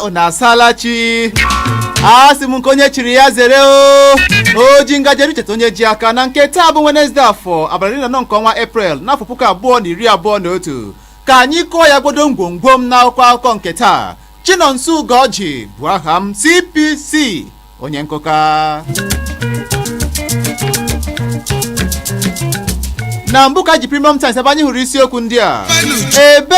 unasalachi asị m nke onye chiri ya zere o ji ngajeri cheta onye ji aka na nke taa bụ Wednesday afọ abalị 14 nke ọnwa April n'afọ 2021 ka anyị kụọ ya gbodo ngwongwo m n'akwụkwọ akụkọ nke taa. Chinonso Ugorji bụ aha m, CPC onye nkụka. Na mbụ ka ji Premium Times ebe anyị hụrụ isiokwu ndị a. Ebe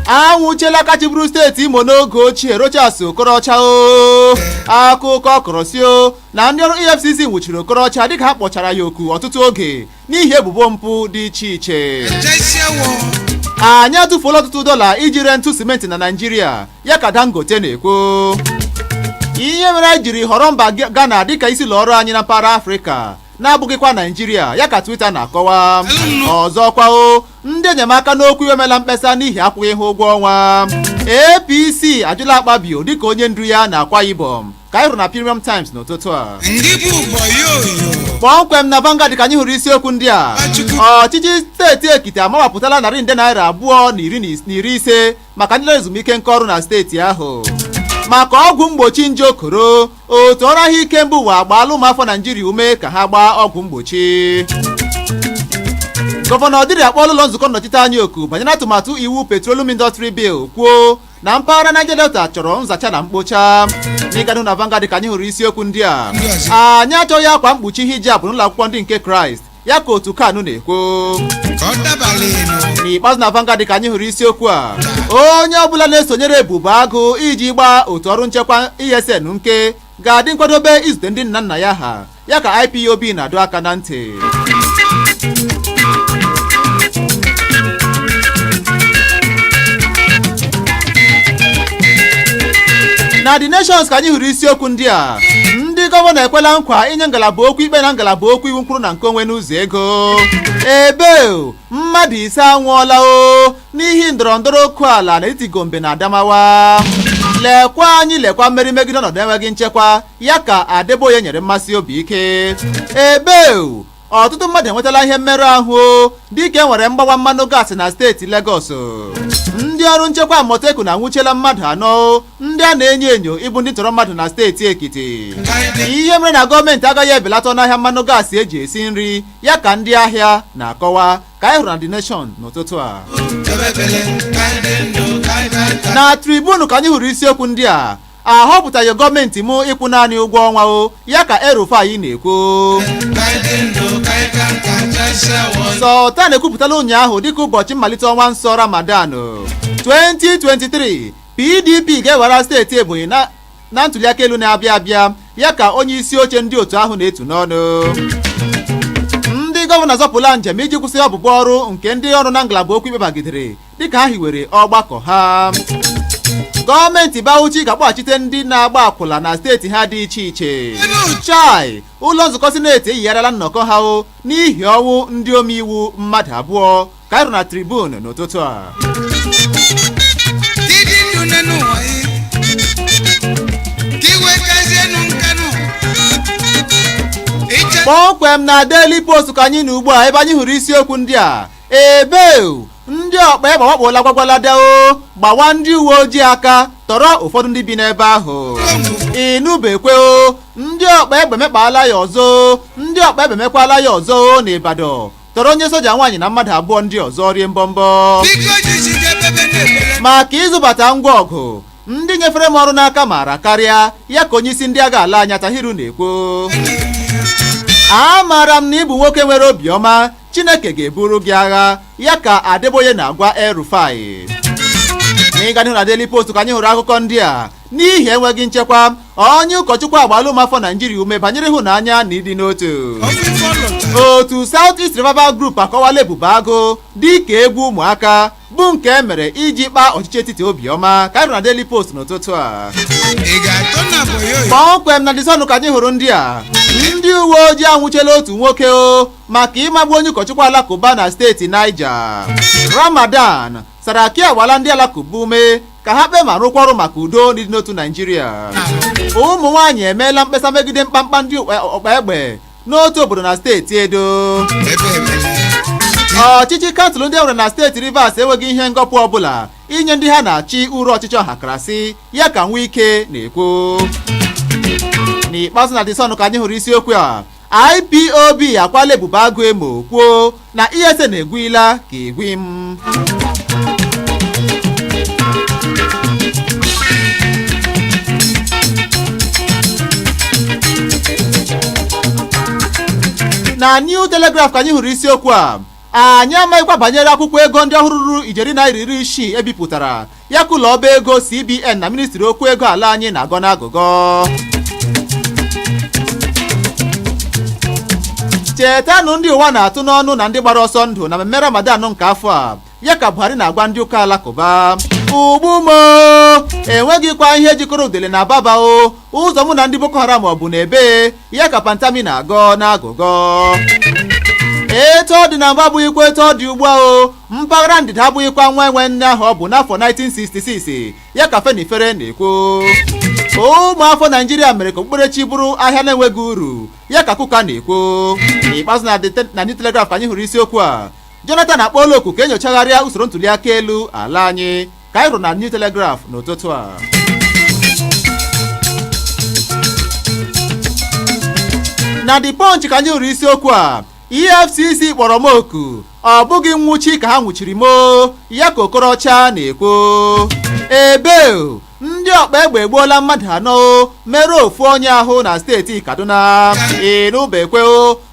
anwụchiela aka chịbụrụ steeti Imo n'oge ochie Rochas Okorocha akụkọ kọrọsio na ndị ọrụ EFCC nwụchiri Okorocha dịka ha kpọchara ya oku ọtụtụ oge n'ihi ebubo mpụ dị iche iche. Anyị atụfuola ọtụtụ dọla iji ree ntụ simenti na Naịjirịa, ya ka Dangote na-ekwu. Ihe mere anyị jiri họrọ mba Ghana dịka isi ụlọ ọrụ anyị na mpaghara Afrịka na-abụghịkwa Naịjirịa, ya ka Twitter na-akọwa. Ọzọkwa ndị enyemaka n'okwu iwe mela mkpesa n'ihi akwụghị ha ụgwọ ọnwa. APC ajụla Akpabio dịka onye ndu ya na Akwa Ibom, ka anyị hụrụ na Premium Times n'ụtụtụ a. Kpọmkwem na Vanguard ka anyị hụrụ isiokwu ndị a. Ọchịchị steeti Ekiti amawapụtala narị nde naira 250 maka ndị na-ezumike nka ọrụ na steeti ahụ. Maka ọgwụ mgbochi nje okoro, otu ọrụ ahụike mba ụwa agbaala ụmụafọ Naịjirịa ume ka ha gbaa ọgwụ mgbochi. Gọvanọ Diri akpọọla ụlọ nzukọ nnọchiteanya oku banyere atụmatụ iwu Petroleum Industry Bill kwuo na mpaghara Niger Delta chọrọ nzacha na mkpocha. N'ịgadụ na Vanguard ka anyị hụrụ isiokwu ndị a. Anyị achọghị akwa mkpuchi hijab n'ụlọ akwụkwọ ndị nke Kraịst, ya ka otu Kanu na-ekwu. N'ikpeazụ na Vanguard ka anyị hụrụ isiokwu a. Onye ọbụla na-esonyere ebubo agụ iji gbaa otu ọrụ nchekwa ESN nke ga-adị nkwadobe izute ndị nna nna ya ha, ya ka IPOB na-adọ aka na ntị. Na The Nations ka anyị hụrụ isiokwu ndị a. Ndị gọvanọ ekwela nkwa inye ngalaba okwu ikpe na ngalaba okwu iwu mkpụrụ na nkeonwe n'ụzọ ego. Ebe mmadụ 5 anwụọla n'ihi ndọrọndọrọ oku ala n'etiti Gombe na Adamawa. Lekwa mmeri megide ọnọdụ enweghị nchekwa, ya ka Adeboye nyere mmasị obi ike. Ebe ọtụtụ mmadụ enwetala ihe mmerụ ahụ dịka enwere mgbawa mmanụ gaasị na steeti Lagos. Ndị ọrụ nchekwa Amoteku na-anwụchiela mmadụ 4 ndị a na-enyo enyo ịbụ ndị ntọrọ mmadụ na steeti Ekiti. Ihe mere na gọọmenti agaghị ebelata ọnụahịa mmanụ gaasị eji esi nri, ya ka ndị ahịa na-akọwa, ka anyị hụrụ na The Nation n'ụtụtụ a. Na Tribune ka anyị hụrụ isiokwu ndị a. Ahọpụtaghị gọọmenti mụ ịkwụ naanị ụgwọ ọnwa ya ka El-Rufai na-ekwu. Sultan ekwupụtala ụnyaahụ dịka ụbọchị mmalite ọnwa nsọ Ramadan 2023 PDP ga-ewere steeti Ebonyi na ntụliaka elu na-abịa abịa, ya ka onye isi oche ndị otu ahụ na-etu n'ọnụ. Ndị gọvanọ azọpụla njem iji kwụsị ọbụbụ ọrụ nke ndị ọrụ na ngalaba okwu ikpe bagidere dịka ha hiwere ọgbakọ ha. Gọọmenti Bauchi ga-akpọghachite ndị na-agba akwụla na steeti ha dị iche iche. Chai, ụlọ nzukọ sineti eyigharịala nnọkọ ha n'ihi ọnwụ ndị omeiwu mmadụ 2, ka anyị hụrụ na Tribune n'ụtụtụ a. Kpọmkwem na Daily Post ka anyị na ugbu a ebe anyị hụrụ isiokwu ndị a. Ebe ndị ọkpa egbe wakpola gwagwalada gbawa ndị uwe ojii aka tọrọ ụfọdụ ndị bi n'ebe ahụ. Ịnụbekwe ndị ọkpa egbe mekpaala ya ọzọ, ndị ọkpa egbe mekwala ya ọzọ na Ibadan tọrọ onye soja nwaanyị na mmadụ 2 ndị ọzọ rie mbọmbọ maka ịzụbata ngwa ọgụ. Ndị nyefere m ọrụ n'aka mara karịa, ya ka onye isi ndị agha ala anya Tahiru na-ekwu. Amaara m na ịbụ nwoke nwere obiọma, Chineke ga-eburu gị agha, ya ka Adeboye na-agwa El-Rufai. N'ịgadụ na Daily Post ka anyị hụrụ akụkọ ndị a. N'ihi enweghị nchekwa, onye ụkọchukwu agbaala ụmụafọ Naịjirịa ume banyere ịhụnanya na ịdị n'otu. Otu South East Revival Group akọwala ebubo agụ dịka egwu ụmụaka bụ nke emere iji kpaa ọchịchị etiti obiọma, ka anyị hụrụ na Daily Post n'ụtụtụ a. Kpọmkwem na The Sun ka anyị hụrụ ndị a. Ndị uwe ojii anwụchiela otu nwoke maka ịmagbu onye ụkọchukwu alakụba na steeti Niger. Ramadan Saraki agwala ndị alakụba ume ka ha kpee ma rụkwa ọrụ maka udo n'ịdị n'otu Naịjirịa. Ụmụ nwaanyị emeela mkpesa megide mkpamkpa ndị ọkpa egbe n'otu obodo na steeti Edo. Ọchịchị kansụl ndị enwere na steeti Rivers enweghị ihe ngọpụ ọbụla inye ndị ha na-achị uru ọchịchị ọhakarasị ya ka Wike na-ekwu. N'ikpeazụ na Disọn ka anyị hụrụ isiokwu a, IPOB akwala ebubo agụ emo kwuo na ESN egwuila ka egwi m. Na New Telegraph ka anyị hụrụ isiokwu a, anyị amaghịkwa banyere akwụkwọ ego ndị ọhụrụ ruru ijeri naira 60 ebipụtara ya ka ụlọ ọba ego CBN na ministri okwu ego ala anyị na-agọ n'agụgọ. Chetanụ ndị ụwa na-atụ n'ọnụ na ndị gbara ọsọ ndụ na mmemme Ramadan nke afọ a ya ka Buhari na-agwa ndị ụka alakụba, ugbumo enweghịkwa ihe jikọrọ udele na baba o, ụzọ mụ na ndị Boko Haram ọ bụ n'ebe ya ka Pantami na-agọ n'agụgọ. Etu ọ dị na mba abụghịkwa etu ọ dị ugbu a o, mpaghara ndịda abụghịkwa nwa enwe nne ahụ ọ bụ n'afọ 1966 ya ka Fenifere na-ekwu. Ụmụafọ Naijiria mere ka okpukperechi bụrụ ahịa na-enweghị uru ya ka Kuka na-ekwu. N'ikpeazụ na New Telegraph anyị hụrụ isiokwu a, Jonathan akpọọla oku ka enyochagharịa usoro ntụliaka elu ala anyị, ka anyị hụrụ na New Telegraph n'ụtụtụ a. Na The Punch ka anyị hụrụ isiokwu a, EFCC kpọrọ m oku, ọ bụghị nwụchi ka ha nwụchiri m ya ka Okorocha na-ekwu. Ebe ndị ọkpa egbe egbuola mmadụ 4 mere ofu onye ahụ na steeti Kaduna. Ịnụbekwe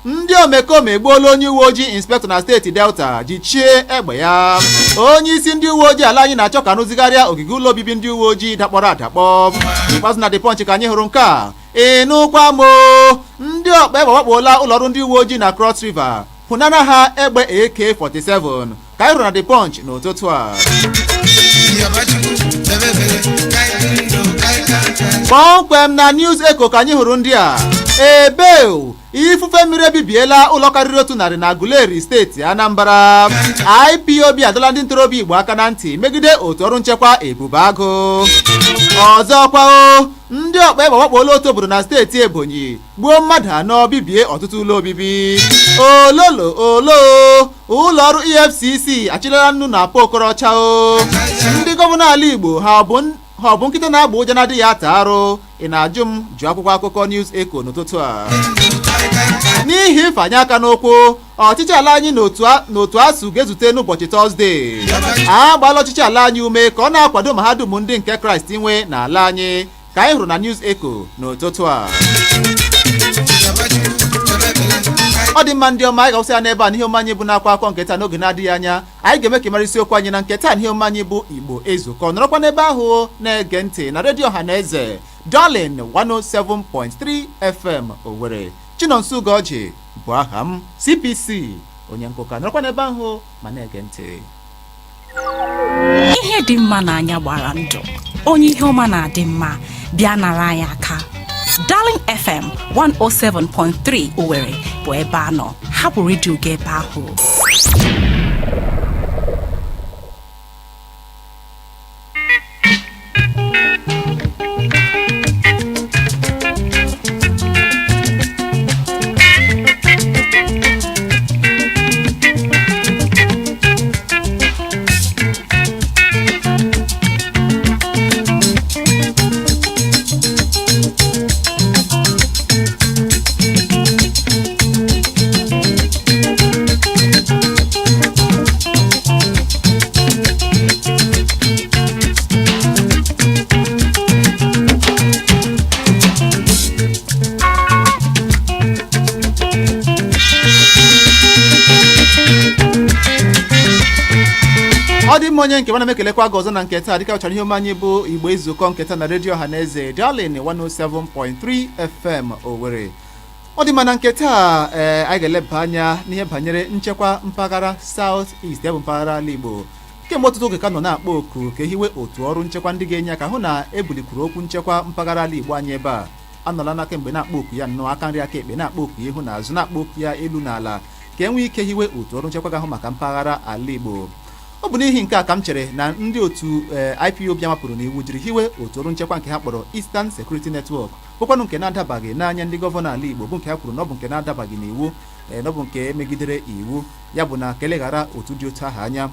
ndị omekome egbuola onye uwe ojii inspektọ na steeti Delta ji chie egbe ya. Onye isi ndị uwe ojii ala anyị na-achọ ka arụzigharịa ogige ụlọ obibi ndị uwe ojii dakpọrọ adakpọ. Ikpeazụ na The Punch ka anyị hụrụ nke a, ịnụkwa m ndị ọkpa egbe wakpola ụlọọrụ ndị uwe ojii na Cross River pụnara ha egbe AK-47, ka anyị hụrụ na The Punch n'ụtụtụ a. Kpọmkwem na News Echo ka anyị hụrụ ndị a, ebe ifufe mmiri ebibiela ụlọ karịrị 100 na Aguleri steeti Anambra. IPOB adọla ndị ntorobịa Igbo aka na ntị megide otu ọrụ nchekwa ebube agụ. Ọzọkwa ndị ọkpa egbe wakpola otu obodo na steeti Ebonyi gbuo mmadụ 4 bibie ọtụtụ ụlọ obibi. Ụlọ ọrụ EFCC achịlara nnu na apa Okorocha ndị gọvanọ ala Igbo ha ọ bụ nkịta na-agba ụja na-adịghị ata arụ. Ị na-ajụ m, jụọ akwụkwọ akụkọ News Echo n'ụtụtụ a. N'ihi ịfanye aka n'ụkwụ, ọchịchị ala anyị n'otu asụ ga-ezute n'ụbọchị Tọzdee. A gbaala ọchịchị ala anyị ume ka ọ na-akwado mahadum ndị nke Kraịst inwe n'ala anyị, ka anyị hụrụ na News Echo n'ụtụtụ a. Ọ dị mma ndị ọma, anyị ga-awụsị ya n'ebe a n'ihe ọma anyị bụ n'akwa akọ nketa n'oge na-adịghị anya. Anyị ga-eme ka ịmara isiokwu anyị na nketa n'ihe ọma anyị bụ Igbo Ezukoo. Nọrọkwa n'ebe ahụ na-ege ntị na redio Ọhaneze Darlin 107.3 FM Owerri. Chinonso Ugorji bụ aha m, CPC onye nkụka. Nọrọkwa n'ebe ahụ ma na-ege ntị. Ihe dị mma n'anya gbara ndụ, onye ihe ọma na-adị mma bịa nara anyị aka. Darling FM 107.3 Owerri bụ ebe a nọ. Hapụ redio gị ebe ahụ. Ọ dị mma onye nke mana mekelekwa gị ọzọ na nketa dịka ọchara ihe ọma anyị bụ Igbo Ezukoo nketa na redio Ọhaneze Darlin 107.3 FM Owerri. Ọ dị mma na nketa anyị ga-eleba anya n'ihe banyere nchekwa mpaghara South East, bụ mpaghara ala Igbo. Kemgbe ọtụtụ oge ka nọ na-akpọ oku ka ehiwe otu ọrụ nchekwa ndị ga-enye aka hụ na ebulikwuru okwu nchekwa mpaghara ala Igbo anyị ebe a. Anọla na kemgbe na-akpọ oku ya nnọọ aka nri aka ekpe, na-akpọ oku ya ihu na azụ, na-akpọ oku ya elu na ala ka e nwee ike hiwe otu ọrụ nchekwa ga-ahụ maka mpaghara ala Igbo. Ọ bụ n'ihi nke a ka m chere na ndị otu IPOB mapụrụ n'iwu jiri hiwe otu ọrụ nchekwa nke ha kpọrọ Eastern Security Network, bụkwanụ nke na-adabaghị n'anya ndị gọvanọ ala Igbo, bụ nke ha kwuru na ọ bụ nke na-adabaghị n'iwu, na ọ bụ nke megidere iwu, ya bụ na ka eleghara otu dị otu ahụ anya.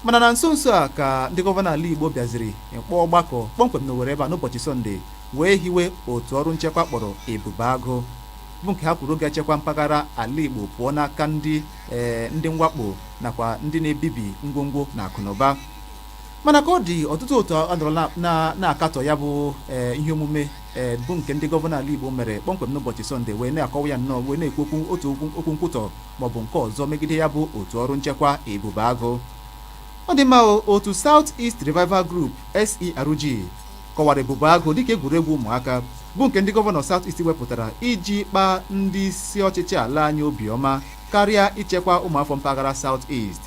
mana na nso nso a ka ndị gọvanọ ala Igbo bịaziri kpọọ ọgbakọ kpọmkwem n'Owerri ebe a n'ụbọchị Sọnde wee hiwe otu ọrụ nchekwa kpọrọ Ebube Agụ bụ nke ha kwuru ga-echekwa mpaghara ala Igbo pụọ n'aka ndị mwakpo nakwa ndị na-ebibi ngwongwo na akụnụba. Mana ka ọ dị ọtụtụ otu adọrọla na-akatọ ya bụ ihe omume bụ nke ndị gọvanọ ala Igbo mere kpọmkwem n'ụbọchị Sọnde wee na-akọwa ya nnọọ wee na-ekwu otu okwu nkwutọ maọbụ nke ọzọ megide ya bụ otu ọrụ nchekwa Ebube Agụ. Ọ dị mma otu South East Revival Group SERG kọwara Ebube Agụ dịka egwuregwu ụmụaka bụ nke ndị gọvanọ South East wepụtara iji kpaa ndị isi ọchịchị ala anyị obiọma karịa ichekwa ụmụafọ mpaghara South East.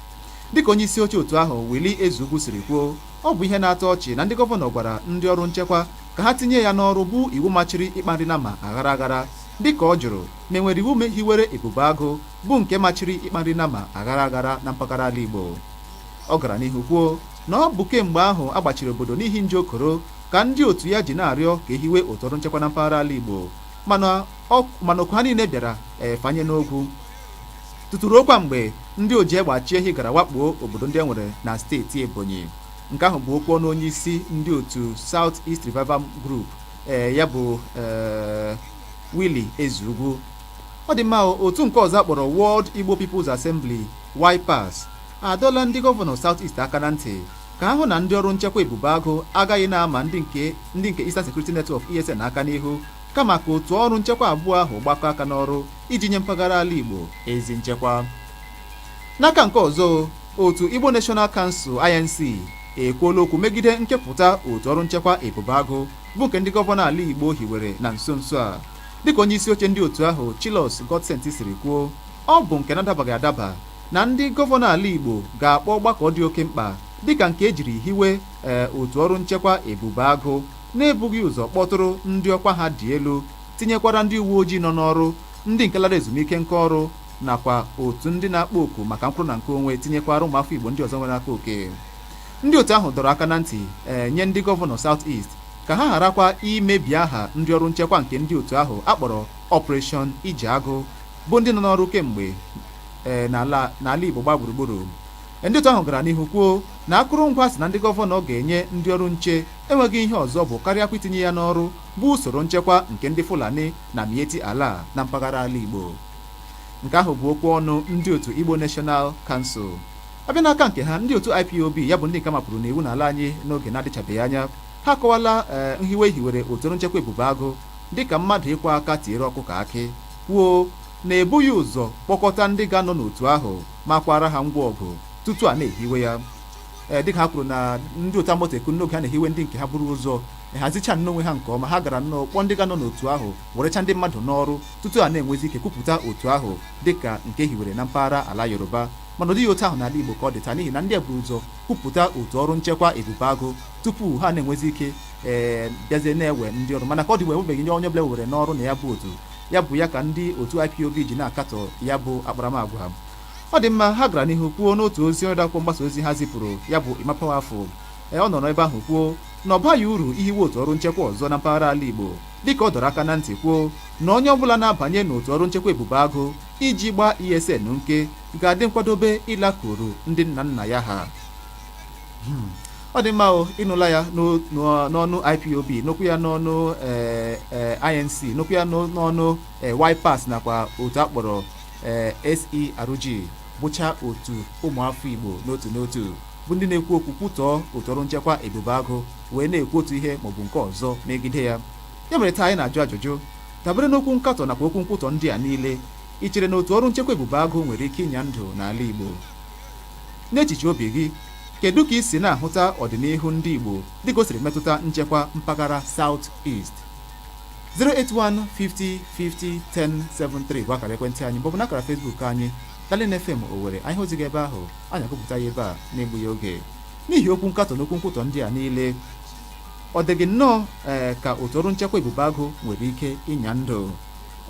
Dịka onye isi oche otu ahụ Willie Ezukoo siri kwuo, ọ bụ ihe na-atọ ọchị na ndị gọvanọ gwara ndị ọrụ nchekwa ka ha tinye ya n'ọrụ bụ iwu machiri ịkpa nri na ma aghara aghara, dịka ọ jụrụ na enwere iwu hiwere Ebube Agụ bụ nke machiri ịkpa nri na ma aghara aghara na mpaghara ala Igbo. Ọ gara n'ihu kwuo na ọ bụ kemgbe ahụ agbachiri obodo n'ihi nje okoro ka ndị otu ya ji na-arịọ ka ehiwe otu ọrụ nchekwa na mpaghara ala Igbo, mana okwu ha niile bịara fanye n'ogwu tụtụrụ okwa mgbe ndị oji egbe achị ehi gara wakpuo obodo ndị e nwere na steeti Ebonyi. Nke ahụ bụ okwu ọnụ onye isi ndị otu South East Revival Group ya bụ Willie Ezukoo. Ọ dị mma otu nke ọzọ akpọrọ World Igbo People's Assembly YPAS adọla ndị gọvanọ South East aka na ntị ka ahụ na ndị ọrụ nchekwa Ebube Agụ agaghị na-ama ndị nke Eastern Security Network ESN aka n'ihu, kama ka otu ọrụ nchekwa abụọ ahụ gbakọ aka n'ọrụ iji nye mpaghara ala Igbo ezi nchekwa. N'aka nke ọzọ, otu Igbo National Council INC ekwuola okwu megide nkepụta otu ọrụ nchekwa Ebube Agụ bụ nke ndị gọvanọ ala Igbo hiwere na nso nso a. Dịka onye isi oche ndị otu ahụ Chilos Godsent siri kwuo, ọ bụ nke na-adabaghị adaba na ndị gọvanọ ala Igbo ga-akpọ ọgbakọ dị oke mkpa dịka nke ejiri hiwe otu ọrụ nchekwa Ebube Agụ na-ebughị ụzọ kpọtụrụ ndị ọkwa ha dị elu, tinyekwara ndị uwe ojii nọ n'ọrụ, ndị nke lara ezumike nka ọrụ nakwa otu ndị na-akpọ oku maka mkpụrụ na nke onwe, tinyekwara ụmụafọ Igbo ndị ọzọ nwere aka oke. Ndị otu ahụ dọrọ aka na ntị nye ndị gọvanọ South East ka ha gharakwa imebi aha ndị ọrụ nchekwa nke ndị otu ahụ akpọrọ Operation Ije Agụ bụ ndị nọ n'ọrụ kemgbe n'ala Igbo gba gburugburu. Ndị otu ahụ gara n'ihu kwuo na akụrụngwa si na ndị gọvanọ ga-enye ndị ọrụ nche enweghị ihe ọzọ bụ karịa kwa itinye ya n'ọrụ bụ usoro nchekwa nke ndị Fulani na Mieti ala na mpaghara ala Igbo. Nke ahụ bụ okwu ọnụ ndị otu Igbo National Council. Abịa n'aka nke ha, ndị otu IPOB ya bụ ndị nke mapụrụ n'iwu n'ala anyị n'oge na-adịchabeghị anya, ha akọwala hiwere otu ọrụ nchekwa Ebube Agụ dịka mmadụ ịkwa aka tiere ọkụkọ akị, kwuo na ebughị ụzọ kpọkọta ndị ga-anọ n'otu ahụ ma kwara ha ngwa ọgụ tutu a na-ehiwe ya. Dịka ha kwuru na ndị otu Amotekun n'oge a na-ehiwe ndị nke ha buru ụzọ hazicha n'onwe ha nke ọma, ha gara nnọọ kpọọ ndị ga-anọ n'otu ahụ werecha ndị mmadụ n'ọrụ tutu a na-enwezi ike kwupụta otu ahụ dịka nke hiwere na mpaghara ala Yoruba. Mana ọ dịghị otu ahụ n'ala Igbo ka ọ dị taa, n'ihi na ndị eburu ụzọ kwupụta otu ọrụ nchekwa Ebube Agụ tupu ha na-enwezi ike bịazie na-ewe ndị ọrụ, mana ka ọ dị enwebeghị nye onye ọbụla were n'ọrụ na ya bụ otu ya bụ ya ka ndị otu IPOB ji na-akatọ ya bụ akparamagwa. Ọ dị mma, ha gara n'ihu kwuo n'otu ozi onye akwụkwọ mgbasa ozi ha zipụrụ ya bụ Imapawafụ ọ nọ n'ebe ahụ kwuo na ọ baghị uru ihiwe otu ọrụ nchekwa ọzọ na mpaghara ala Igbo, dịka ọ dọrọ aka na ntị kwuo na onye ọbụla na-abanye n'otu ọrụ nchekwa Ebube Agụ iji gbaa ESN nke ga-adị nkwadobe ịlakoro ndị nna nna ya ha. Ọ dị mma ịnụla ya n'ọnụ IPOB, n'okwu ya n'ọnụ INC, n'okwu ya n'ọnụ YPAS nakwa otu akpọrọ SERG bụcha otu ụmụafọ Igbo n'otu n'otu bụ ndị na-ekwu okwu kwutọọ otu ọrụ nchekwa Ebube Agụ wee na-ekwu otu ihe maọbụ nke ọzọ megide ya. Ya mere taa anyị na-ajụ ajụjụ dabere n'okwu nkatọ nakwa okwu nkwutọ ndị a niile, ị chere na otu ọrụ nchekwa Ebube Agụ nwere ike ịnya ndụ n'ala Igbo? N'echiche obi gị, kedu ka ị si na-ahụta ọdịnihu ndị Igbo dịka o siri metụta nchekwa mpaghara South East? 08150501073 bụ akara ekwentị anyị maọbụ n'akara Facebook anyị Darling FM Owerri. Anyị hụzighị ebe ahụ, anyị agụpụta ya ebe a na-egbughị oge. N'ihi okwu nkatọ na okwu nkwutọ ndị a niile, ọ dịghị nnọọ ka otu ọrụ nchekwa Ebube Agụ nwere ike ịnya ndụ?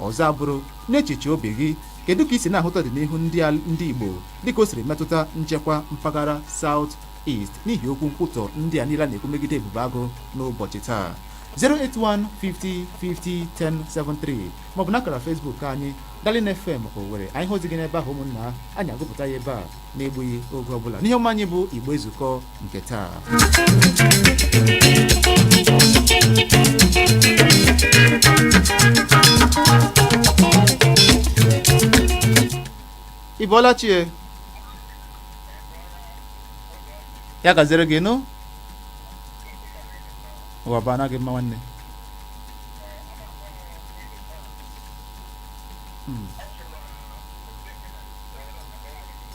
Ọzọ abụrụ, n'echiche obi gị, kedu ka ị si na-ahụta ọdịnihu ndị Igbo dịka o siri metụta nchekwa mpaghara South East n'ihi okwu nkwutọ ndị a niile na-ekwu megide Ebube Agụ n'ụbọchị taa? 081 50 50 1073 maọbụ n'akara Facebook anyị Darling FM Owerri. Anyị hụzi gị n'ebe ahụ ụmụnna anyị agụpụta ya ebe a na-egbughị oge ọbụla n'ihe ọma anyị bụ Igbo Ezukoo nke taa. Ị bọọla chie ya gazere gị nụ ụwa bụ anaghị mma nwanne.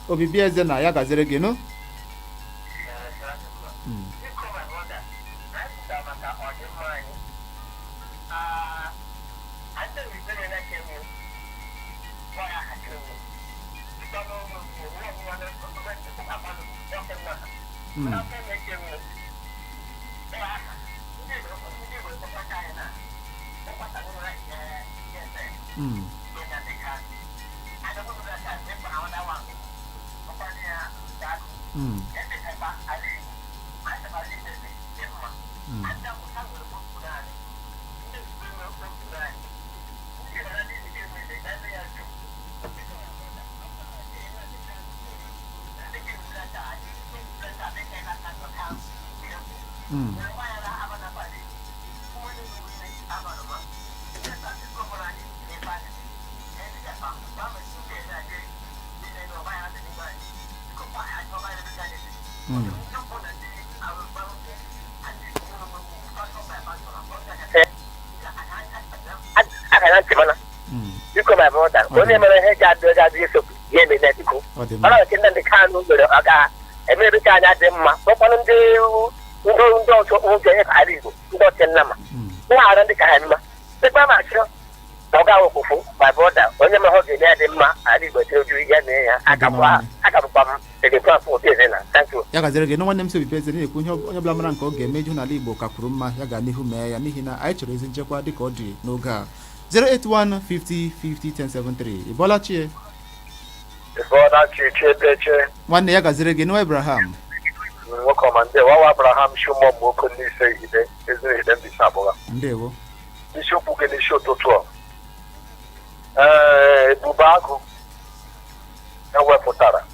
Obibi eze na ya gazere gị nụ. Only man had the game in that go. I can the can and maybe can add them. But one of the who don't own the Arigo, got a number. Who are on the camera? The Mama show. My brother, when you have the Adema, Arigo told you again. I can bomb the platform. Thank you. Yagazere no one names to be president. Kunyo Blamaranko, Gamage, Nalibo, Kakuruma, Yagani, who may, and Nihina, actually is in Jaqua de Codri, no ga. 081 50 50 1073. Ebola chie. Ebola chie. One yaga zerege no Abraham. Welcome and there. Abraham Shumo Moko ni say ide. Isn't it them disabola? Ndewo. Nisho buke ni show to. Bubago. Na wepotara.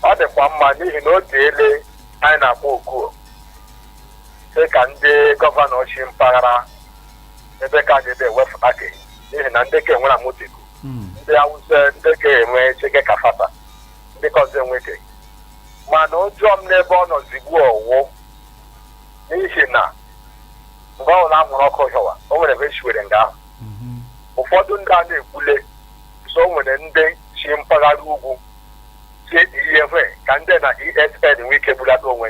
Ade kwa mani no dele aina boku. Se kande governor shimpara. Ebe ka dị wef ake n'ihi na ndị ka enwere amụtiku ndị awụsa ndị ka enwe cheke kafata ndị ka ọzọ enweke mana ụjọ m n'ebe ọ nọ zigbu ọwụ n'ihi na mgbe ọ na-anwụrụ ọkụ hịọwa o nwere ebe shiwere nga ahụ ụfọdụ ndị a na-ekwule so o nwere ndị chi mpaghara ugwu si ihe ka ndị na ESN nwee ike bulata onwe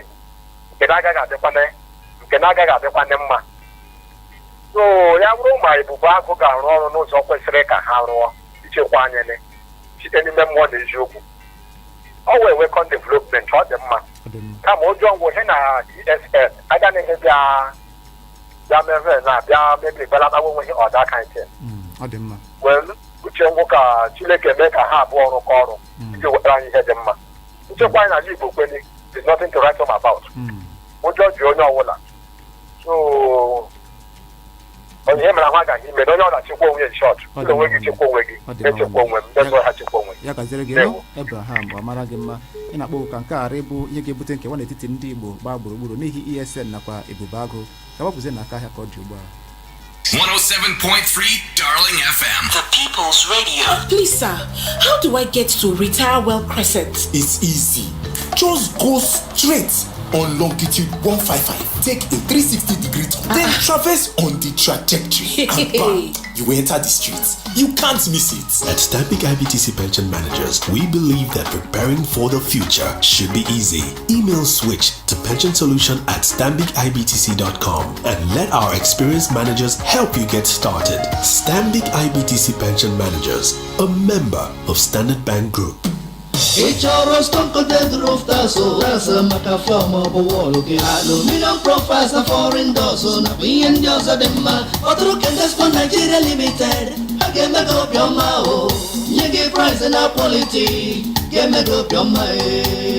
nke na-agaghị adịkwane mma. So ya bụrụ ma ebubo akụ ga-arụ ọrụ n'ụzọ kwesịrị ka ha rụọ ichekwa anyị site n'ime mmụọ na eziokwu ọ wee wekọ development ọ dị mma kama ụjọ ngwụ he na ESN agaghị ihe bịa mere na bịa mebiri belatawa onwe ihe ọda aka nke wee uche ngwụ ka Chineke mee ka ha abụọ rụkọ ọrụ iji wetara anyị ihe dị mma. Nchekwa anyị n'ala Igbo kweli is nothing to write home about. Ụjọ ji onye ọbụla so onye mere ahụ agaghị ime onye ọ na-achịkwa onwe shọt onwe gị chekwa onwe gị echekwa onwe m ndezọ ha chekwa onwe ya gazere gị Abraham bụ amara gị mma ị na-akpọ ka nke ghara ịbụ ihe ga-ebute nkewa n'etiti ndị Igbo gbaa gburugburu n'ihi ESN nakwa ebubo agụ ka gbapụzie n'aka ahịa ka ọ dị ugbu a. 107.3 Darling FM, the People's Radio. Please, sir, how do I get to Retire Well Crescent? It's easy. Just go straight on longitude 155. Take a 360-degree turn, then traverse on the trajectory. And bam, you enter the streets. You can't miss it. At Stambik IBTC Pension Managers, we believe that preparing for the future should be easy. Email switch to pensionsolution@stambicibtc.com and let our experienced managers help you get started. Stambik IBTC Pension Managers, a member of Standard Bank Group. Aluminum profiles are foreign doors, so now we and yours are the man. But look at this for Nigeria Limited. I can make up your mouth. You give price and our quality.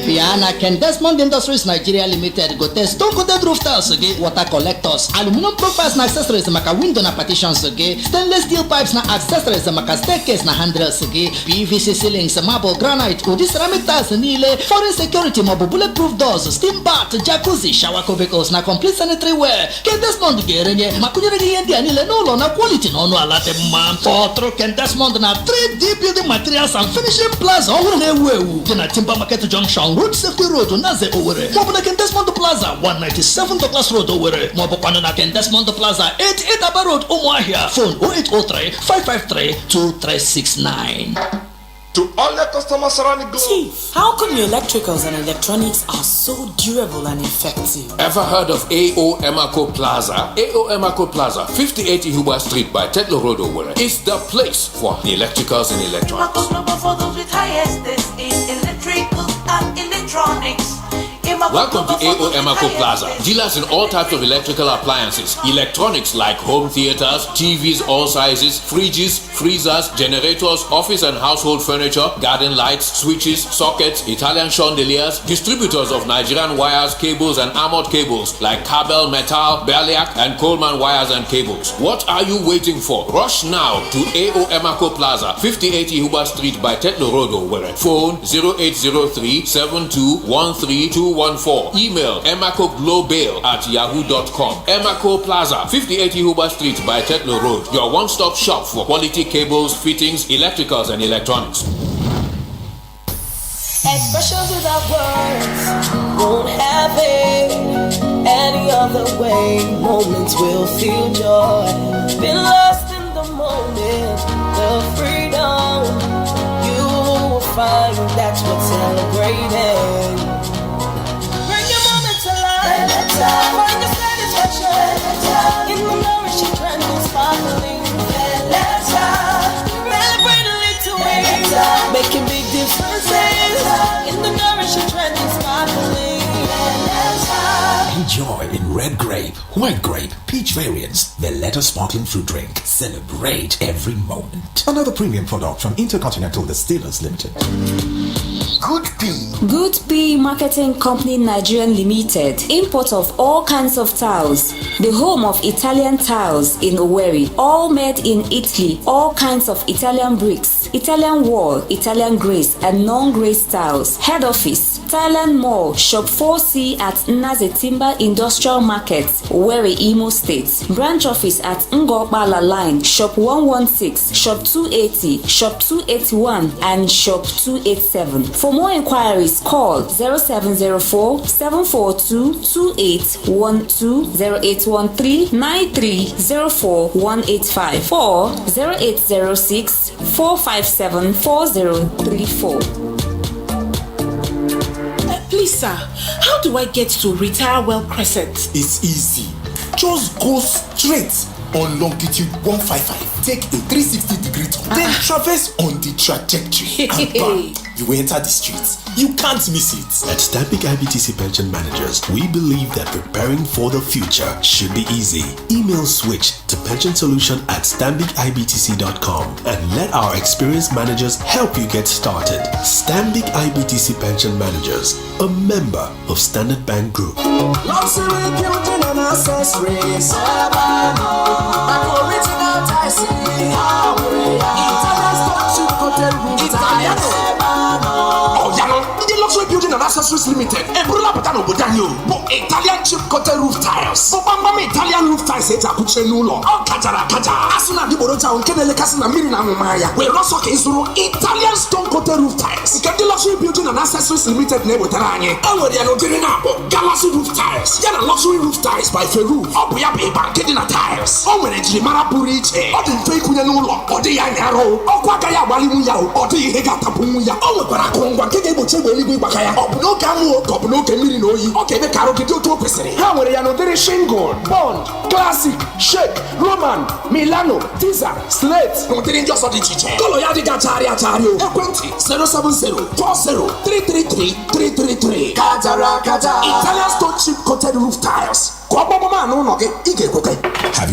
Piana Ken Desmond Industries Nigeria Limited go test stone coated roof tiles again, water collectors, aluminum profiles na accessories maka window na partitions again, stainless steel pipes na accessories maka staircase na handrails again, PVC ceilings, marble, granite, udi ceramic tiles niile, foreign security maọbụ bulletproof doors, steam bath, jacuzzi, shower cubicles na complete sanitary wear. Ken Desmond ga-erenye ma kụnyere gị ihe ndị a niile n'ụlọ na quality na ọnụ ala dị mma. Ọtụrụ Ken Desmond na 3D building materials and finishing plaza ọhụrụ na-ewu ewu dị na Timber Market Junction, Road Safety Road, Naze Owerri, maọbụ na Ken Desmond Plaza 197 Douglas Road Owerri, maọbụ kwanụ na Ken Desmond Plaza 88 Aba Road Umuahia, phone 0803 553 2369. To all the customers around the globe. Chief, how come your electricals and electronics are so durable and effective? Ever heard of AO Emaco Plaza? AO Emaco Plaza, 58 Ihuba Street by Tetlo Road Owerri, is the place for the electricals and electronics. For those with highest in electricals and electronics. Welcome to AO Emaco Plaza. Dealers in all types of electrical appliances, electronics like home theaters, TVs all sizes, fridges, freezers, generators, office and household furniture, garden lights, switches, sockets, Italian chandeliers, distributors of Nigerian wires, cables and armored cables like Cabel, Metal, Berliak and Coleman wires and cables. What are you waiting for? Rush now to AO Emaco Plaza, 58 Ihuba Street by Tetlo Road Owerri. Phone 0803 7213 Email emacoglobal@yahoo.com. Emaco Plaza, 58 Ihuba Street by Tetlo Road. Your one-stop shop for quality cables, fittings, electricals, and electronics. Expressions without words won't have it any other way. Moments will feel joy. Been lost in the moment, the freedom. You will find that's what's celebrating. Find the satisfaction in the nourishing trend and sparkling. Celebrate a little ways, making big differences in the nourishing trend and sparkling. Enjoy in red grape, white grape, peach variants, the Valletta sparkling fruit drink. Celebrate every moment. Another premium product from Intercontinental Distillers Limited. Good P Marketing Company Nigerian Limited, import of all kinds of tiles, the home of Italian tiles in Owerri, all made in Italy, all kinds of Italian bricks, Italian wall, Italian grace and non-grace tiles. Head office, Thailand Mall, Shop 4C at Naze Timber Industrial Market, Owerri, Imo State. Branch office at Ngokbala Line, Shop 116, Shop 280, Shop 281 and Shop 287. For more inquiries, call 0704 742 2812 0813 9304 185 or 0806 457 4034. Please, sir, how do I get to Retire Well Crescent? It's easy. Just go straight on longitude 155. Take a 360-degree turn, then traverse on the trajectory. And bam, you enter the streets. You can't miss it. At Stambik IBTC Pension Managers, we believe that preparing for the future should be easy. Email switch to pensionsolution@stambicibtc.com and let our experienced managers help you get started. Stambik IBTC Pension Managers, a member of Standard Bank Group. Luxury building and accessories. Original Luxury Building and Accessories Limited. Ebrula Patano Bodanyo. Italian chip coated roof tiles. Bambam Italian roof tiles. Eta kuche nulo. Kajara. Asuna di boroja unkele kasina miri na mumaya. We also kesuru Italian stone coated roof tiles. Ikadi Luxury Building and Accessories Limited ne botaranye. Ewe dia no diri nabo. Galaxy roof tiles. Yana luxury roof tiles by Feru. Obuya beba kedina tiles. Onwere jiri mara puru iche. Odi mfe ikunye nulo. Odi ya nyaro. Okwa kaya wali mu ya. Odi ihe gatapu mu ya. Onwekwara kongwa kege boche weli bakaya. Obuno kamu obuno kemiri no yi. Okebe karo gidi oto pesere. Ha nwere ya no diri shingle, bond, classic, shake, roman, milano, tiza, slate. No diri njoso di chiche. Kolo ya di gachari o. Ekwenti 070-40-333-333. Kajara. Italian stone chip coated roof tiles. Have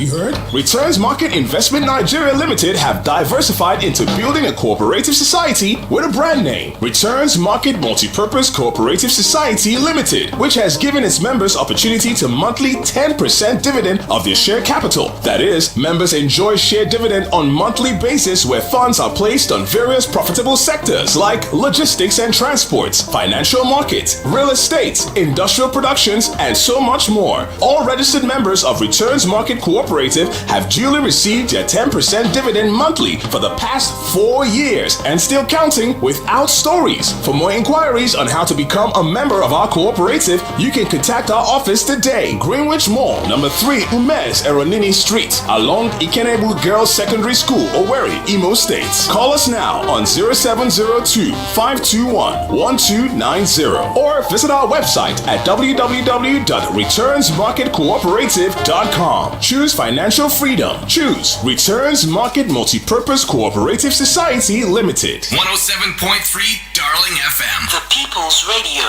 you heard? Returns Market Investment Nigeria Limited have diversified into building a cooperative society with a brand name, Returns Market Multipurpose Cooperative Society Limited, which has given its members opportunity to monthly 10% dividend of their share capital. That is, members enjoy share dividend on monthly basis where funds are placed on various profitable sectors like logistics and transports, financial markets, real estate, industrial productions, and so much more. All registered members of Returns Market Cooperative have duly received their 10% dividend monthly for the past 4 years and still counting without stories. For more inquiries on how to become a member of our cooperative, you can contact our office today, Greenwich Mall, number 3, Umez Eronini Street, along Ikenebu Girls Secondary School, Owerri, Imo State. Call us now on 0702-521-1290 or visit our website at www.returnsmarketcooperative.com. Choose financial freedom. Choose Returns Market Multipurpose Cooperative Society Limited. 107.3 Darling FM. The People's Radio.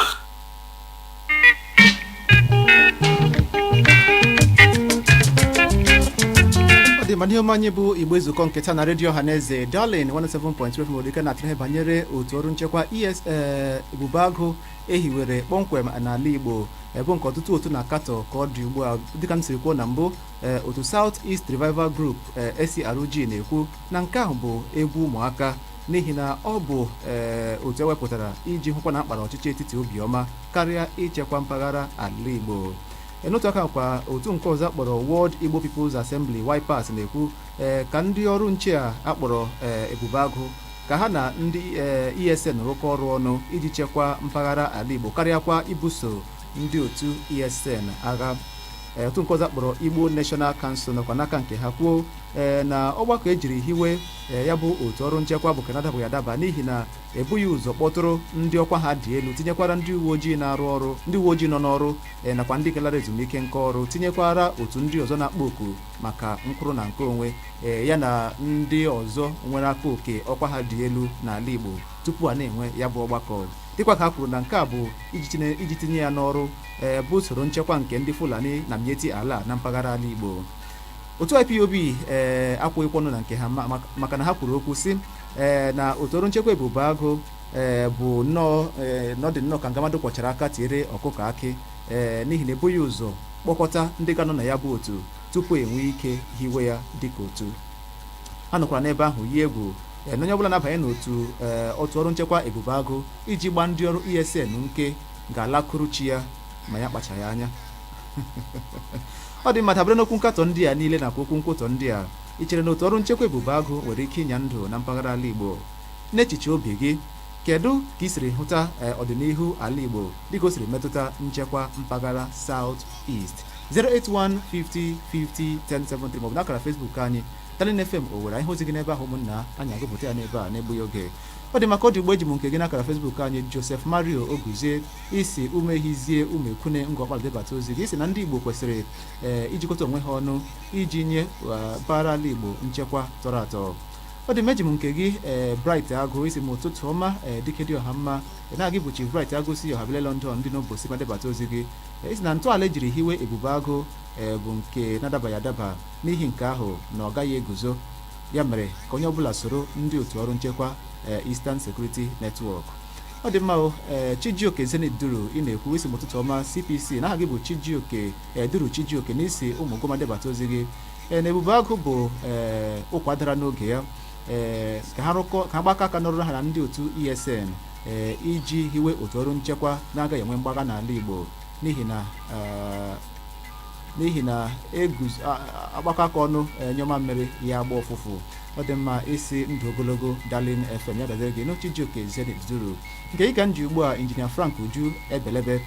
dị ma ihe ọma anyị bụ Igbo Ezukoo nketa na redio Ọhaneze Darling 107.3 FM na atụrụ banyere otu ọrụ nchekwa ebube agụ ehiwere kpọmkwem n'ala Igbo ebe nke ọtụtụ otu na-akatọ ka ọ dị ugbu a dịka m siri kwuo na mbụ otu South East Revival Group SCRG na-ekwu na nke ahụ bụ egwu ụmụaka n'ihi na ọ bụ otu ewepụtara iji hụkwa na akpara ọchịchị etiti obiọma karịa ichekwa mpaghara ala Igbo. N'otu aka kwa otu nke ọzọ akpọrọ World Igbo People's Assembly YPAS na-ekwu ka ndị ọrụ nche a akpọrọ ebube agụ ka ha na ndị ESN rụkọ ọrụ ọnụ iji chekwa mpaghara ala Igbo karịakwa ibuso ndị otu ESN agha. Otu nke ọzọ akpọrọ Igbo National Council nakwa n'aka nke ha kwuo na ọgbakọ ejiri hiwe ya bụ otu ọrụ nchekwa bụ ka adabụ ya adaba n'ihi na ebughị ụzọ kpọtụrụ ndị ọkwa ha dị elu tinyekwara ndị uwe ojii na-arụ ọrụ ndị uwe ojii nọ n'ọrụ nakwa ndị kelara ezumike nke ọrụ tinyekwara otu ndị ọzọ na-akpọ oku maka nkwụrụ na nke onwe ya na ndị ọzọ nwere aka oke ọkwa ha dị elu n'ala Igbo tupu a na-enwe ya bụ ọgbakọ. Dịkwa ka ha kwuru na nke a bụ iji tinye ya n'ọrụ bụ usoro nchekwa nke ndị Fulani na Mieti ala na mpaghara ala Igbo. Otu IPOB akwụghịkwa ọnụ na nke ha maka na ha kwuru okwu si na otu ọrụ nchekwa ebube agụ bụ n'ọdị nnọọ ka Ngamadụ kwọchara aka tiere ọkụkọ akị n'ihi na ebughị ụzọ kpọkọta ndị ga nọ na ya bụ otu tupu enwee ike hiwe ya dịka otu. Ha nọkwara n'ebe ahụ yi egwu na onye ọbụla na-abanye n'otu otu ọrụ nchekwa ebube agụ iji gba ndị ọrụ ESN nke ga-alakụrụ chi ya ma ya kpachaghị anya. Ọ dị mma dabere n'okwu nkatọ ndị a niile nakwa okwu nkwutọ ndị a ichere na otu ọrụ nchekwa ebube agụ nwere ike ịnya ndụ na mpaghara ala Igbo. N'echiche obi gị, kedu ka ị siri hụta ọdịnihu ala Igbo dịka o siri metụta nchekwa mpaghara South East? 08150501073 maọbụ n'akara Facebook anyị Darling FM Owerri. Anyị hụzi gị n'ebe ahụ ụmụnna anyị agụpụta ya n'ebe a na-egbughị oge. Ọ dị maka ọ dị ugbo eji m nke gị n'akara Facebook anyị Joseph Mario Oguzie isi umehizie umekwune ngọkpala debata ozi gị isi na ndị Igbo kwesịrị ijikọta onwe ha ọnụ iji nye mpaghara ala Igbo nchekwa tọrọ atọ. Ọ dị meji m nke gị Bright Agụ isi m ụtụtụ ọma dike dị ọha mma na-agị bụ Chief Bright Agụ si Ọhabile London dị n'obosi ma debata ozi gị isi na ntọala ejiri hiwe ebube agụ bụ nke na-adabaghị adaba n'ihi nke ahụ na ọ gaghị eguzo ya mere ka onye ọbụla soro ndị otu ọrụ nchekwa Eastern Security Network. Ọ dị mma Chijioke Zenith Duru ị na-ekwu isi m ụtụtụ ọma CPC na aha gị bụ Chijioke Duru Chijioke n'isi ụmụgoma debata ozi gị na ebube agụ bụ ụkwa dara n'oge ya ka ha gbakọ aka n'ọrụ ha na ndị otu ESN iji hiwe otu ọrụ nchekwa na-agaghị enwe mgbagha n'ala Igbo n'ihi na agbakọ aka ọnụ nyoma mmiri ya agba ọfụfụ. Ọ dị mma isi ndụ ogologo Darling FM ya dazere gị n'Chijioke Zenith Duru nke ị ka nji ugbu a Injinia Frank Uju Ebelebe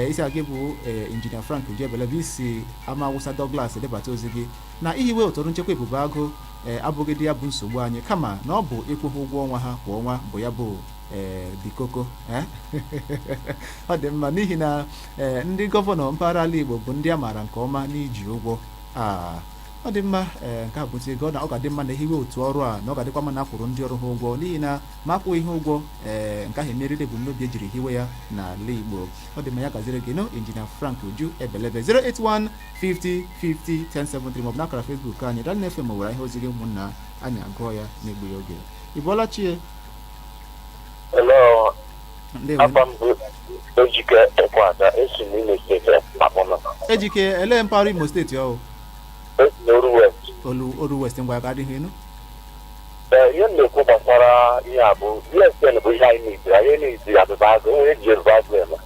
isi aga bụ Injinia Frank Uju Ebelebe isi ama Awụsa Douglas debata ozi gị na ihiwe otu ọrụ nchekwa ebube agụ abụghị dị ya bụ nsogbu anyị kama na ọ bụ ịkwụghị ụgwọ ọnwa ha kwa ọnwa bụ ya bụ bikoko. Ọ dị mma n'ihi na ndị gọvanọ mpaghara ala Igbo bụ ndị a maara nke ọma n'iji ụgwọ. ọ dị mma nke a bụta ego na ọ ga-adị mma na ehiwe otu ọrụ a na ọ ga-adịkwa mma na akwụrụ ndị ọrụ ha ụgwọ n'ihi na ma akwụ ihe ụgwọ nke ahụ emeriri ebumnobi ejiri hiwe ya n'ala Igbo. Ọ dị mma, ya gaziri gị no Injinia Frank Uju Ebelebe 081 50 50 1073 maọbụ n'akara Facebook anyị Darling FM nwere ihe ozi gị ụmụnna anyị agụọ ya n'egbu ya oge. Ị bọọla chi? Hello. Afọ mbụ Ejike Ekwada esi n'Imo steeti Akpọnọ. Ejike ele mpaghara Imo steeti ọhụụ? Oru West. Oru West ngwa ga adịghị enu? Ihe na-ekwu gbasara ihe a bụ DSN bụ ihe anyị na-ediri. Anyị na-ediri abụba agụ, onye eji eruba agụ eme.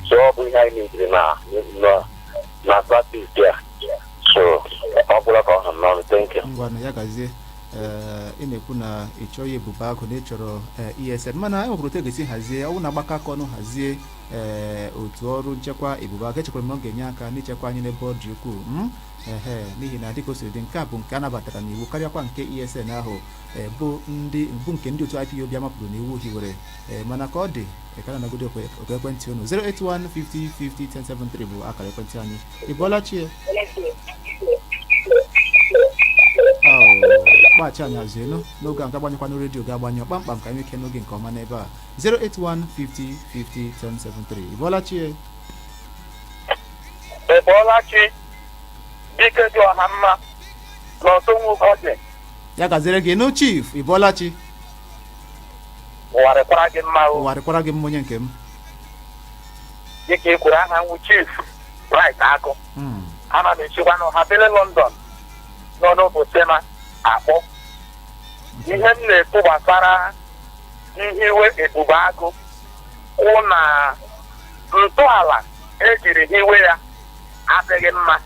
So ọ bụ ihe anyị na-ediri na practice ya. So ọ bụla ka ọ ha n'ọrụ. Thank you. Ngwa na ya gazie. Ị na-ekwu na ị chọghị ebube agụ na ị chọrọ ESN mana e nwekwara otu ga-esi hazie ọ bụ na agbakọ aka ọnụ hazie otu ọrụ nchekwa ebube agụ. Echekwara m na ọ ga-enye aka n'ichekwa anyị n'ebe ọ dị ukwuu n'ihi na dịka o siri dị nke a bụ nke a nabatara n'iwu karịakwa nke ESN ahụ bụ nke ndị otu IPOB amapụrụ n'iwu hiwere mana ka ọ dị ekara nagodi okwe ekwentị unu 081 50 50 1073 bụ akara ekwentị anyị. Ị bọọla chi? Kpaghachi anyị azụ elu n'oge a nke agbanyekwanụ redio ga-agbanyụ kpamkpam ka anyị ike n'oge nke ọma n'ebe a 081 50 50 1073. Ị bọọla chi? Ị bọọla chi? Dike dị ọha mma n'ọtụ Ugorji. Ya gaziri gị nụ Chief. Ị bọọla chi? Ụwarịkwara gị mma o. Ụwarịkwara gị mma onye nke m. Dịka ị kwuru aha nwụ Chief Bright Akụ. Ana m echikwa n'ọha bele London nọ n'Obosema akpọ. Ihe m na-ekwu gbasara ihiwe ebube agụ kwụ na ntọala ejiri hiwe ya adịghị mma.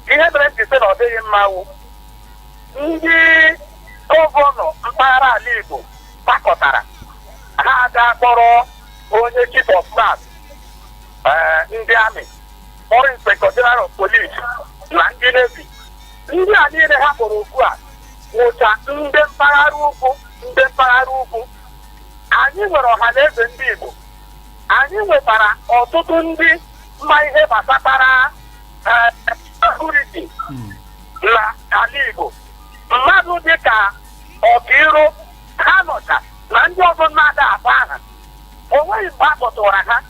Ihe mere m ji sị na ọ dịghị mma wụ ndị gọvanọ mpaghara ala Igbo gbakọtara ha ga-akpọrọ onye chief of staff ndị amị kpọrọ inspector general of police na ndị navy. Ndị a niile ha kpọrọ okwu a nwụcha ndị mpaghara ugwu. Anyị nwere ọha na eze ndị Igbo. Anyị nwetara ọtụtụ ndị mma ihe gbasatara security na ala Igbo. Mmadụ dịka Ọkairu ha nọcha na ndị ọzọ na-ada afọ aha. O nweghị mgbe a kpọtụwara ha.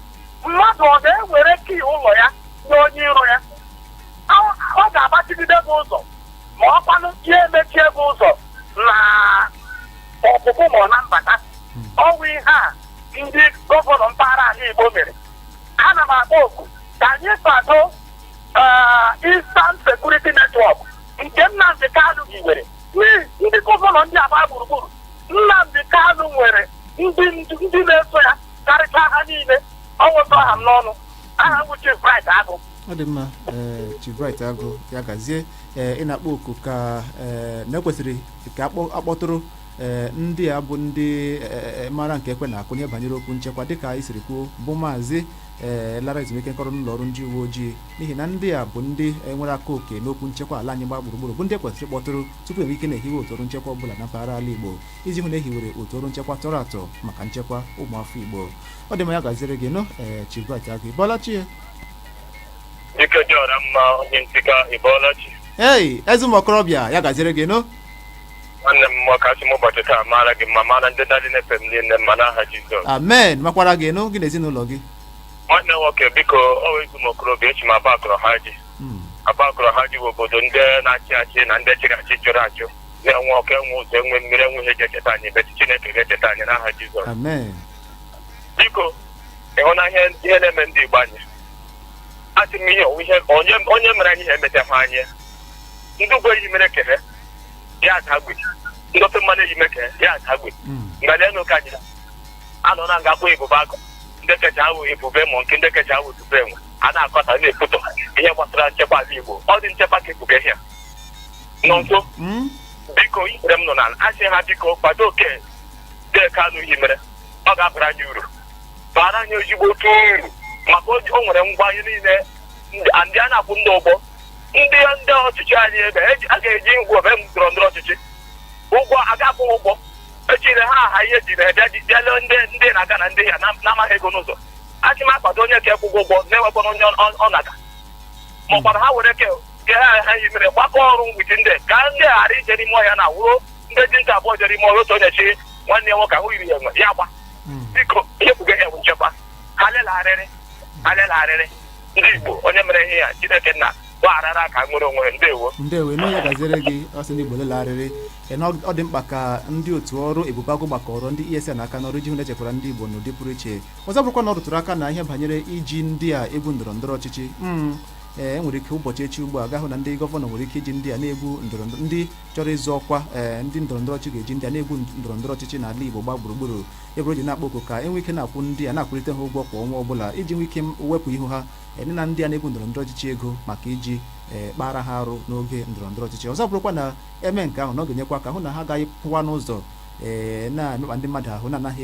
Mmadụ ọ ga-ewere kii ụlọ ya nye onye iro ya? Ọ ga-agbachigide gị ụzọ ma ọ kwanụ ihe emechie gị ụzọ na ọpụpụ ma ọ na mbata. Ọnwụ ihe a ndị gọvanọ mpaghara ala Igbo mere. Ana m akpọ oku ka anyị kwado Eastern Security Network nke Nnamdi Kanu hiwere. Ndị gọvanọ ndị agba gburugburu Nnamdi Kanu nwere ndị na-eso ya karịcha ha niile. Ọ nwụtọ ha m n'ọnụ. Aha m Chief Bright Agụ. Ọ dị mma Chief Bright Agụ ya gazie. Ị na-akpọ oku ka na ekwesịrị ka akpọtụrụ ndị a bụ ndị mara nke ekwe na-akụ ihe banyere okwu nchekwa dịka anyị siri kwuo bụ maazị lara ezumike nkọrọ n'ụlọ ọrụ ndị uwe ojii n'ihi na ndị a bụ ndị nwere aka oke n'okwu nchekwa ala anyị gbaa gburugburu bụ ndị ekwesịrị ịkpọtụrụ tupu enwe ike na-ehiwe otu ọrụ nchekwa ọbụla na mpaghara ala Igbo iji hụ na ehiwere otu ọrụ nchekwa tọrọ atọ maka nchekwa ụmụafọ Igbo. Ọ dị mma, ya gaziere gị nọ Chief Bright Agụ. Ị bọọla chi? Dike dị ọra mma onye ntika. Ị bọọla chi? Ei, eze ụmụ okorobịa, ya gaziere gị nọ. Nwanne m ọkasị m ụbọchị taa mara gị mma mana ndị Darling FM niile mma n'aha Jizọs. Amen. Makwara gị nụ gị na ezinụlọ gị. Nwanne nwoke biko ọ ezi m okorobịa echi m Abakọrọ ha ji. Abakọrọ ha ji bụ obodo ndị na-achị achị na ndị chịrị achị chụrụ achụ na-enwe ọkụ enwe ụzọ enwe mmiri enwe ihe ga-echeta anyị beti Chineke ga-echeta anyị n'aha Jizọs. Amen. Biko ịhụnanya ihe na-eme ndị Igbo anyị asị m ihe onye mere anyị ihe emeteghị anyị. Ndị ugbo eyi mere kere ya adagbe, ndị ofe mmanụ eyi meke ya adagbe. Ngale enu ka anyị anọ na nga akpọ ebube agụ ndị kecha awụ ebube mụ nke ndị kecha awụ tupu enwe a na-akọta na-ekwutọ ihe gbasara nchekwa ala Igbo. Ọ dị nchekwa ka ebube ihe nọ nso. Biko ikpere m nọ na asị ha biko kwado oke Kanu ihe mere ọ ga-abara anyị uru bara anyị ozigbo otu uru maka o nwere ngwa anyị niile ndị a na-akwụ ndị ụgbọ ndị ọchịchị anyị ebe a ga-eji ngwa ebe ndọrọ ndọrọ ọchịchị ụgwọ aga-akwụ ụgwọ echiri ha aha ihe jiri ebịa jiele ndị na-aga na ndị ya na-amaghị ego n'ụzọ. Achị m akwado onye ka ekwụgwọ ụgwọ na-ewekwana onye ọ na-aga ma ọ kwara ha were ke ha yi mere gbakọ ọrụ mgbidi ndị ka ndị ghara ije n'ime ọhịa na wuro ndị ji nta abụọ jere ime ọhịa otu onye chi nwanne ya nwoke ahụ yiri ya enwe ya gba biko ihe kpuga ya bụ nchekwa ha lelagharịrị ndị Igbo onye mere ihe ya Chineke nna gbaghara ka nwere onwe ndewo ino ya gaziere gị ọsị ndị Igbo lelagharịrị ọ dị mkpa ka ndị otu ọrụ ebubagụ gbakọrọ ndị ESN aka n'ọrụ iji hụ na echekwara ndị Igbo n'ụdị pụrụ iche ọzọ bụrụkwa na ọ rụtụrụ aka na ihe banyere iji ndị a egwu ndọrọ ndọrọ ọchịchị enwere ike ụbọchị echi ugbu a ga hụ na ndị gọvanọ nwere ike iji ndị a na-egbu ndọrọndọrọ ndị chọrọ ịzụ ọkwa ndị ndọrọndọrọ ọchịchị ga-eji ndị a na-egbu ndọrọndọrọ ọchịchị n'ala Igbo gba gburugburu ebe o ji na-akpọ oku ka enwe ike na-akwụ ndị a na-akwụlite ha ụgwọ kwa ọnwa ọbụla iji nwee ike wepụ ihu ha ndị na ndị a na-egbu ndọrọndọrọ ọchịchị ego maka iji kpara ha arụ n'oge ndọrọndọrọ ọchịchị ọzọ bụrụkwa na eme nke ahụ na ọ ga-enyekwa aka hụ na ha agaghị pụwa n'ụzọ na-emekpa ndị mmadụ ahụ na-anaghị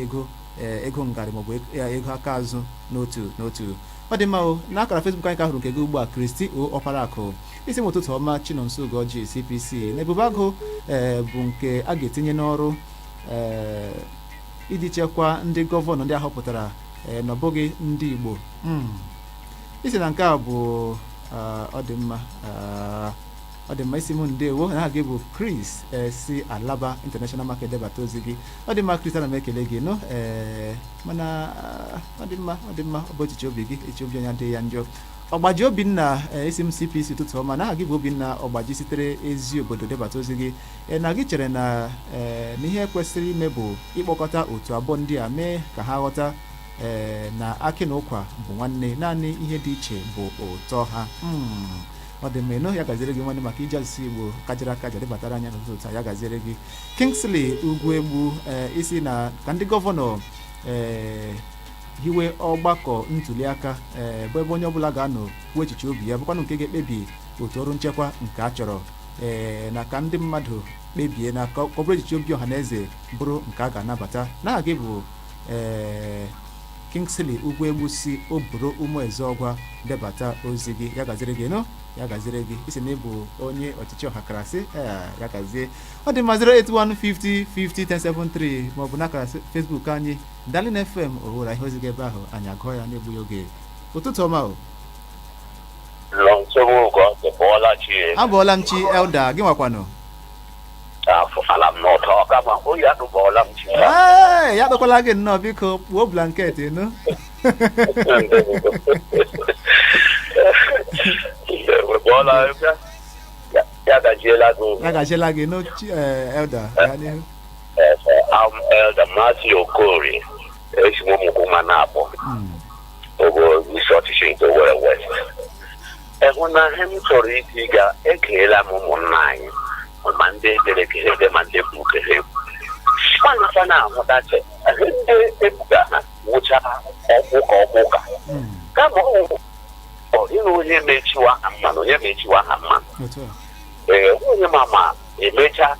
ego ngarị maọbụ ego aka azụ n'otu ọ dị mma o n'akara Facebook anyị ka hụrụ nke gị ugbu a Kristi Ọparakụ isi m ụtụtụ ọma Chinonso Ugorji CPC na ebubagụ bụ nke a ga-etinye n'ọrụ iji chekwa ndị gọvanọ ndị ahọpụtara na ọ bụghị ndị Igbo isi na nke a bụ ọ dị mma isi m ndewo na ha gị bụ Chris si Alaba International Market debata ozi gị ọ dị mma Chris ana m ekele gị nụ mana ọ dị mma ọ bụ echiche obi gị echiche obi onye adịghị ya njọ Ọgbaji Obinna isi m CPC ụtụtụ ọma na aha gị bụ Obinna Ọgbaji sitere ezi obodo debata ozi gị na gị chere na ihe kwesịrị ime bụ ịkpọkọta otu abụọ ndị a mee ka ha ghọta na akị na ụkwa bụ nwanne naanị ihe dị iche bụ ụtọ ha ọ dị mma ịnụ ya gaziere gị nwanne maka iji asụsụ Igbo kajara akaja dịbatara anya n'ụtụtụ ya gaziere gị Kingsley Ugwuegbu isi na ka ndị gọvanọ hiwe ọgbakọ ntụliaka bụ ebe onye ọbụla ga-anọ kwuo echiche obi ya bụkwanụ nke ga-ekpebi otu ọrụ nchekwa nke a chọrọ na ka ndị mmadụ kpebie na ka ọ bụrụ echiche obi ọha na eze bụrụ nke a ga-anabata n'aha gị bụ Kingsley Ugwuegbu si Oburo Ụmụezeọgwa debata ozi gị ya gaziri gị nọ ya gaziri gị isi na ịbụ onye ọchịchị ọhakarasị ya gazie ọ dị ma 08150501073 maọbụ n'akara Facebook anyị Darling FM Owura ihe ozi gị ebe ahụ anyị agụọ ya n'egbughị oge ụtụtụ ọma o abụọla m chi Elda gị nwakwanụ ya kpekwala gị nnọọ biko kpuo blanket nụ ya gajiela gị n'ochi Elda Elder Matthew Okori esimomukuma na-abụ ogo isi ọchịchị nke Owerri West ehụnahụ m chọrọ iti ga ekelela m ụmụnna anyị ma ndị ekele ma ndị bukere mana na-ahụtache ndị ebuga ha wụcha ọkwụka kama ịrụ onye mechiwa ha mmanụ onye mama emecha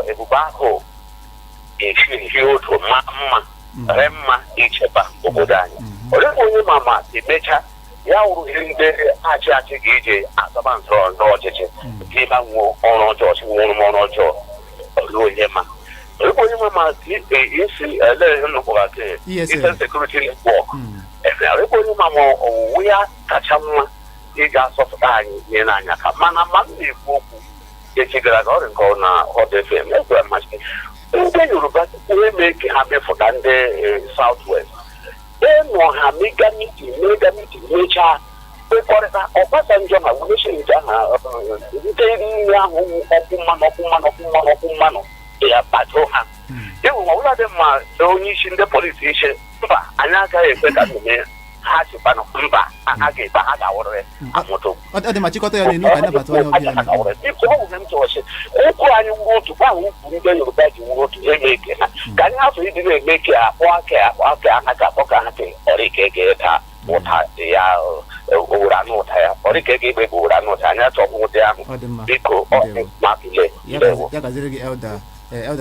ebube ahụ ehi otu mma re mma icheba obodo anyị olee onye mama emecha ya wụrụ ihe ndị achị ga-eji azaba ndọrọ ọchịchị nke ịgbanwe ọrụ ọjọọ ọrụ ọjọọ onye ma onye mama isi ele nnukwu ise sekuriti netwọk onye mama owuwe ya kacha mma ị ga-asọpụta anyị nye n'anya ka mana mmadụ na-ekwu okwu echi gara aga ọrịa nke na Hot FM egwere mmasị ndị Yoruba ihe mee ka ha mefụta ndị South West ịnọ ha mega meeting mechaa kwekọrịta Obasanjo na Washington ha ndị nri ahụ ọkụ mmanụ ya bajụ ha ewu ọbụla dị mma onye isi ndị polisi iche mba anyị agaghị ekwe ka mme ha chịkwanụ mba a ga-ebe ha ga-awụrịrị amụtụ ọ dị ma chịkọta ya n'elu ka nabata onye ọbịa okwu anyị wuru otu gwa ahụ ukwu ndị Yoruba ji wuru otu eme eke ha ka anyị hafụ ịdị na-eme ke akpọ aka ha ga-akpọ ka ha ke ọrịka ga-eta ụta ya owura n'ụta ya ọrịka ga-egbe bụ owura n'ụta anyị achọkwụ ụdị ahụ biko mapile ya gaziri gị Elda